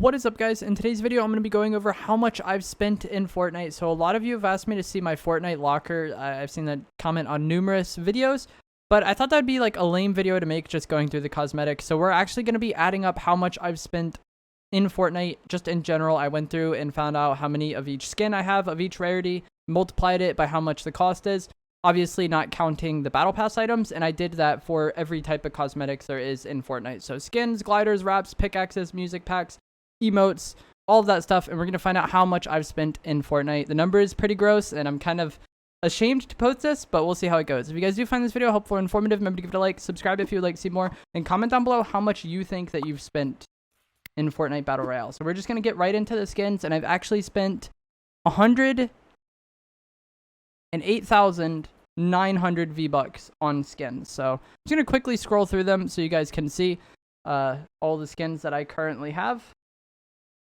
What is up, guys? In today's video, I'm going to be going over how much I've spent in Fortnite. So a lot of you have asked me to see my Fortnite locker. I've seen that comment on numerous videos, but I thought that'd be like a lame video to make, just going through the cosmetics. So we're actually going to be adding up how much I've spent in Fortnite just in general. I went through and found out how many of each skin I have of each rarity, multiplied it by how much the cost is, obviously not counting the battle pass items, and I did that for every type of cosmetics there is in Fortnite. So skins, gliders, wraps, pickaxes, music packs, emotes, all of that stuff, and we're going to find out how much I've spent in Fortnite. The number is pretty gross, and I'm kind of ashamed to post this, but we'll see how it goes. If you guys do find this video helpful or informative, remember to give it a like, subscribe if you would like to see more, and comment down below how much you think that you've spent in Fortnite Battle Royale. So we're just going to get right into the skins, and I've actually spent 108,900 V-Bucks on skins. So I'm just going to quickly scroll through them so you guys can see all the skins that I currently have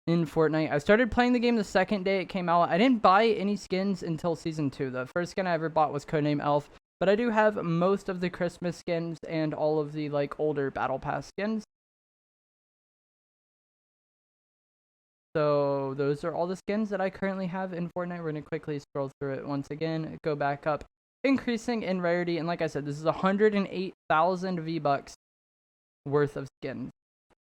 in Fortnite. I started playing the game the second day it came out. I didn't buy any skins until Season 2. The first skin I ever bought was Codename Elf, but I do have most of the Christmas skins and all of the like older Battle Pass skins. So those are all the skins that I currently have in Fortnite. We're going to quickly scroll through it once again, go back up, increasing in rarity. And like I said, this is 108,000 V-Bucks worth of skins.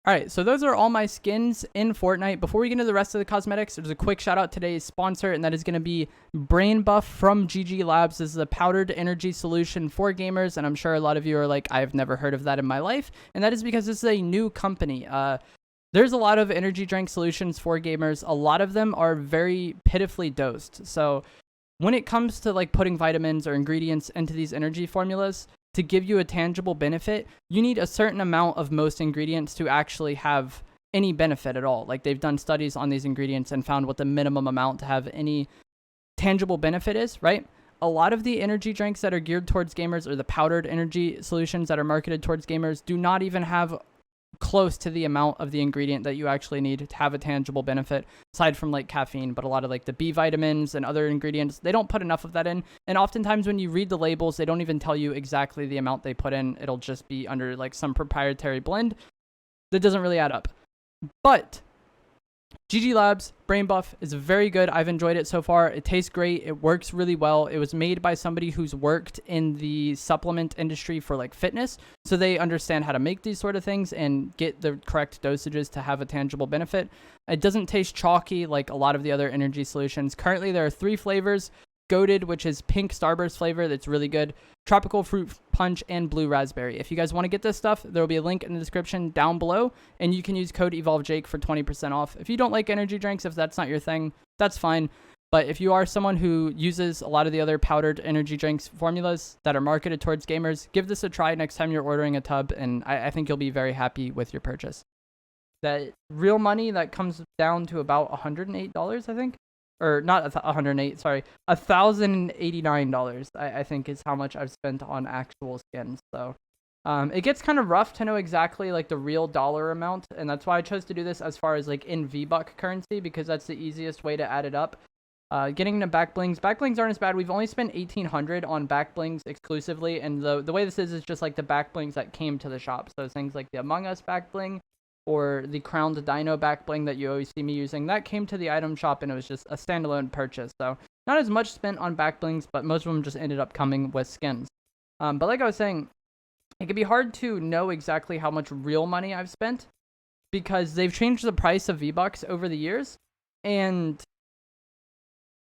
Alright, so those are all my skins in Fortnite. Before we get into the rest of the cosmetics, there's a quick shout out to today's sponsor, and that is going to be Brain Buff from GG Labs. This is a powdered energy solution for gamers, and I'm sure a lot of you are like, I've never heard of that in my life, and that is because this is a new company. There's a lot of energy drink solutions for gamers. A lot of them are very pitifully dosed. So when it comes to like putting vitamins or ingredients into these energy formulas, to give you a tangible benefit, you need a certain amount of most ingredients to actually have any benefit at all. Like, they've done studies on these ingredients and found what the minimum amount to have any tangible benefit is, right? A lot of the energy drinks that are geared towards gamers, or the powdered energy solutions that are marketed towards gamers, do not even have close to the amount of the ingredient that you actually need to have a tangible benefit, aside from like caffeine. But a lot of like the B vitamins and other ingredients, they don't put enough of that in, and oftentimes when you read the labels, they don't even tell you exactly the amount they put in. It'll just be under like some proprietary blend that doesn't really add up. But GG Labs Brain Buff is very good. I've enjoyed it so far. It tastes great. It works really well. It was made by somebody who's worked in the supplement industry for like fitness, so they understand how to make these sort of things and get the correct dosages to have a tangible benefit. It doesn't taste chalky like a lot of the other energy solutions. Currently, there are 3 flavors. Goated, which is pink Starburst flavor, that's really good, tropical fruit punch, and blue raspberry. If you guys want to get this stuff, there will be a link in the description down below, and you can use code EvolveJake for 20% off. If you don't like energy drinks, if that's not your thing, that's fine. But if you are someone who uses a lot of the other powdered energy drinks formulas that are marketed towards gamers, give this a try next time you're ordering a tub, and I think you'll be very happy with your purchase. That real money, that comes down to about $108, I think. Or not 108, sorry, $1,089, I think is how much I've spent on actual skins. So it gets kind of rough to know exactly like the real dollar amount, and that's why I chose to do this as far as like in V-Buck currency, because that's the easiest way to add it up. Getting into back blings aren't as bad. We've only spent 1,800 on back blings exclusively, and the way this is just like the back blings that came to the shop. So things like the Among Us back bling, or the Crowned Dino back bling that you always see me using, that came to the item shop, and it was just a standalone purchase. So not as much spent on back blings, but most of them just ended up coming with skins. But like I was saying, it can be hard to know exactly how much real money I've spent, because they've changed the price of V-Bucks over the years. And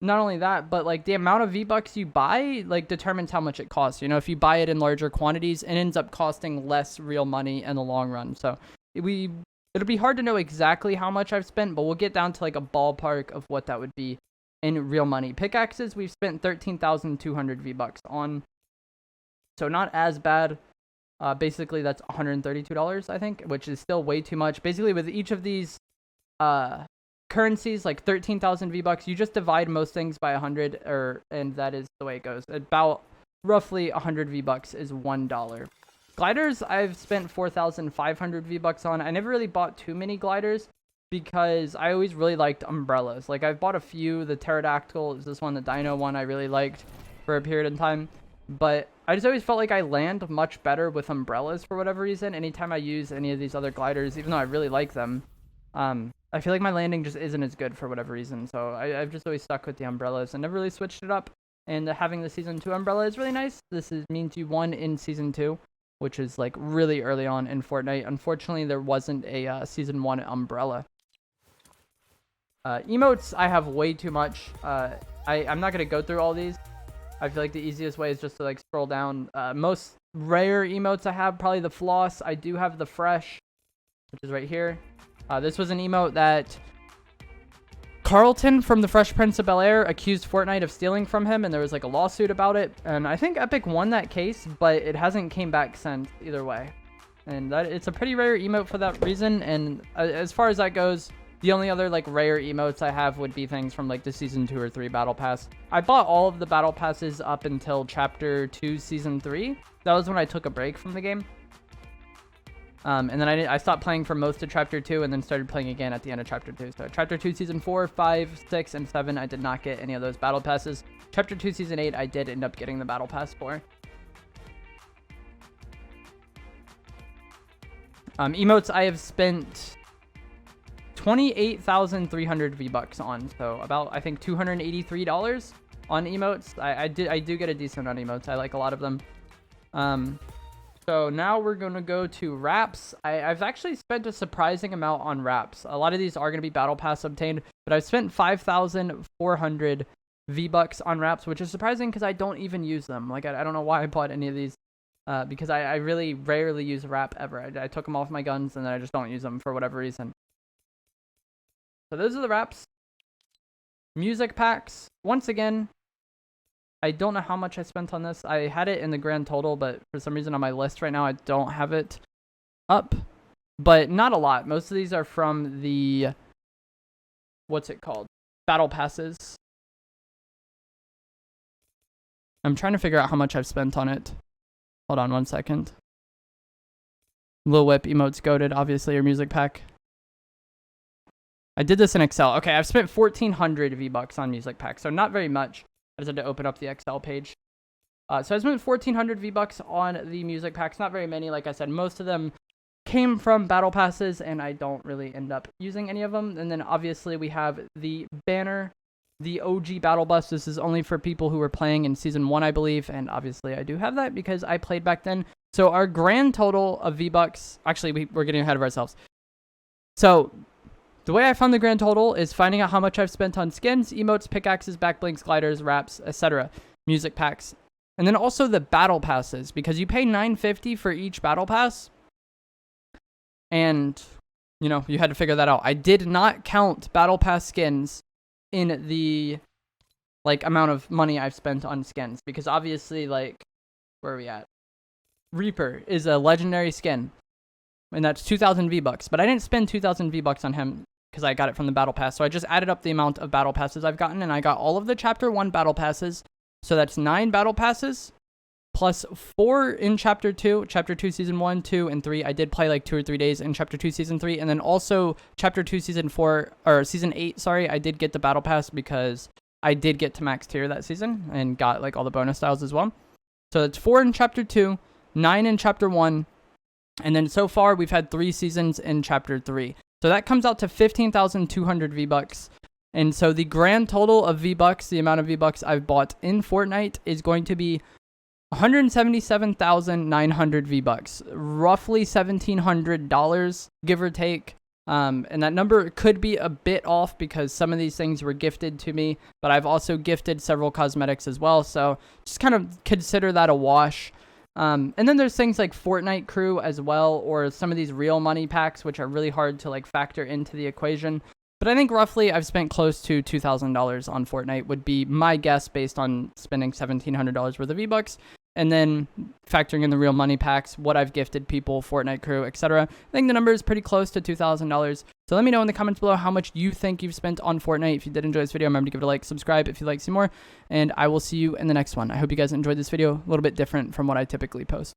not only that, but like the amount of V-Bucks you buy like determines how much it costs. You know, if you buy it in larger quantities, it ends up costing less real money in the long run. So it'll be hard to know exactly how much I've spent, but we'll get down to like a ballpark of what that would be in real money. Pickaxes, we've spent 13,200 V-Bucks on, so not as bad. Basically, that's $132, I think, which is still way too much. Basically, with each of these currencies, like 13,000 V-Bucks, you just divide most things by 100, and that is the way it goes. About roughly 100 V-Bucks is $1. Gliders, I've spent 4,500 V-Bucks on. I never really bought too many gliders because I always really liked umbrellas. Like, I've bought a few. The pterodactyl is this one, the dino one I really liked for a period of time. But I just always felt like I land much better with umbrellas for whatever reason anytime I use any of these other gliders, even though I really like them. I feel like my landing just isn't as good for whatever reason. So I've just always stuck with the umbrellas and never really switched it up. And having the season 2 umbrella is really nice. Means you won in season 2, which is like really early on in Fortnite. Unfortunately, there wasn't a season 1 umbrella. Emotes, I have way too much. I'm not going to go through all these. I feel like the easiest way is just to like scroll down. Most rare emotes I have, probably the floss. I do have the fresh, which is right here. This was an emote that Carlton from the Fresh Prince of Bel-Air accused Fortnite of stealing from him, and there was like a lawsuit about it. And I think Epic won that case, but it hasn't came back since either way. And it's a pretty rare emote for that reason. And as far as that goes, the only other like rare emotes I have would be things from like the season 2 or 3 battle pass. I bought all of the battle passes up until chapter 2 season 3. That was when I took a break from the game. And then I stopped playing for most of chapter 2 and then started playing again at the end of chapter 2. So chapter 2 season 4, 5, 6, and 7, I did not get any of those battle passes. Chapter 2 season 8, I did end up getting the battle pass for. Emotes I have spent 28,300 V-Bucks on. So about, I think, $283 on emotes. I do get a decent amount of emotes. I like a lot of them. So now we're going to go to wraps. I've actually spent a surprising amount on wraps. A lot of these are going to be battle pass obtained, but I've spent 5,400 V-Bucks on wraps, which is surprising because I don't even use them. Like, I don't know why I bought any of these, because I really rarely use a wrap ever. I took them off my guns and then I just don't use them for whatever reason. So those are the wraps. Music packs. Once again, I don't know how much I spent on this. I had it in the grand total, but for some reason on my list right now, I don't have it up. But not a lot. Most of these are from the, what's it called? Battle passes. I'm trying to figure out how much I've spent on it. Hold on one second. Lil Whip emotes goated, obviously, your music pack. I did this in Excel. Okay, I've spent 1,400 V-Bucks on music packs, so not very much. I just had to open up the Excel page. So I spent 1,400 V-Bucks on the music packs. Not very many, like I said. Most of them came from battle passes, and I don't really end up using any of them. And then obviously we have the banner, the OG battle bus. This is only for people who were playing in season 1, I believe. And obviously I do have that because I played back then. So our grand total of V-Bucks, actually we're getting ahead of ourselves. So the way I found the grand total is finding out how much I've spent on skins, emotes, pickaxes, backblinks, gliders, wraps, etc., music packs, and then also the battle passes, because you pay $9.50 for each battle pass, and you know you had to figure that out. I did not count battle pass skins in the like amount of money I've spent on skins, because obviously, like, where are we at? Reaper is a legendary skin, and that's 2,000 V-Bucks, but I didn't spend 2,000 V-Bucks on him because I got it from the battle pass. So I just added up the amount of battle passes I've gotten, and I got all of the chapter 1 battle passes. So that's 9 battle passes plus 4 in chapter 2. Chapter 2 season 1, 2, and 3. I did play like 2 or 3 days in chapter 2 season 3, and then also chapter 2 season 4 or season 8, sorry, I did get the battle pass because I did get to max tier that season and got like all the bonus styles as well. So that's 4 in chapter 2, 9 in chapter 1, and then so far we've had 3 seasons in chapter 3. So that comes out to 15,200 V-Bucks. And so the grand total of V-Bucks, the amount of V-Bucks I've bought in Fortnite, is going to be 177,900 V-Bucks. Roughly $1,700, give or take. And that number could be a bit off because some of these things were gifted to me, but I've also gifted several cosmetics as well. So just kind of consider that a wash. And then there's things like Fortnite crew as well, or some of these real money packs, which are really hard to like factor into the equation. But I think roughly I've spent close to $2,000 on Fortnite would be my guess based on spending $1,700 worth of V-Bucks. And then factoring in the real money packs, what I've gifted people, Fortnite crew, etc. I think the number is pretty close to $2,000. So let me know in the comments below how much you think you've spent on Fortnite. If you did enjoy this video, remember to give it a like, subscribe if you'd like to see more, and I will see you in the next one. I hope you guys enjoyed this video, a little bit different from what I typically post.